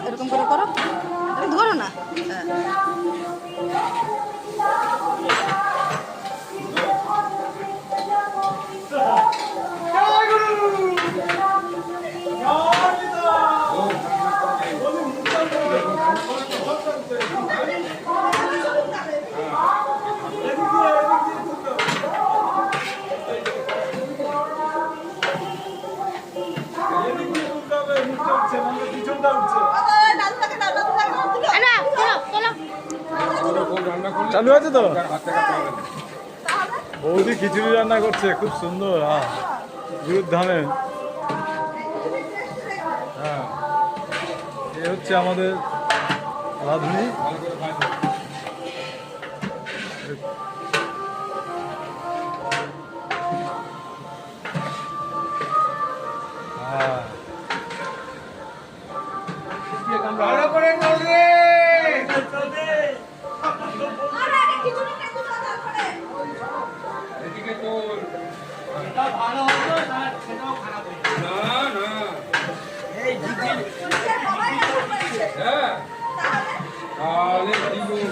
এরকম করে করো, ধরো না। চালু আছে তো? বৌদি খিচুড়ি রান্না করছে, খুব সুন্দর। গুরুর ধানে। হ্যাঁ, এ হচ্ছে আমাদের রাঁধুনি। হ্যাঁ,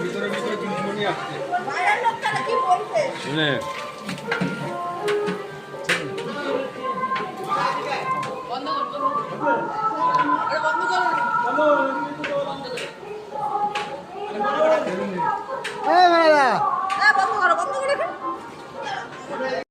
ভিতরে ভিতরে দুশ্মনী আসছে। বন্ধ করো।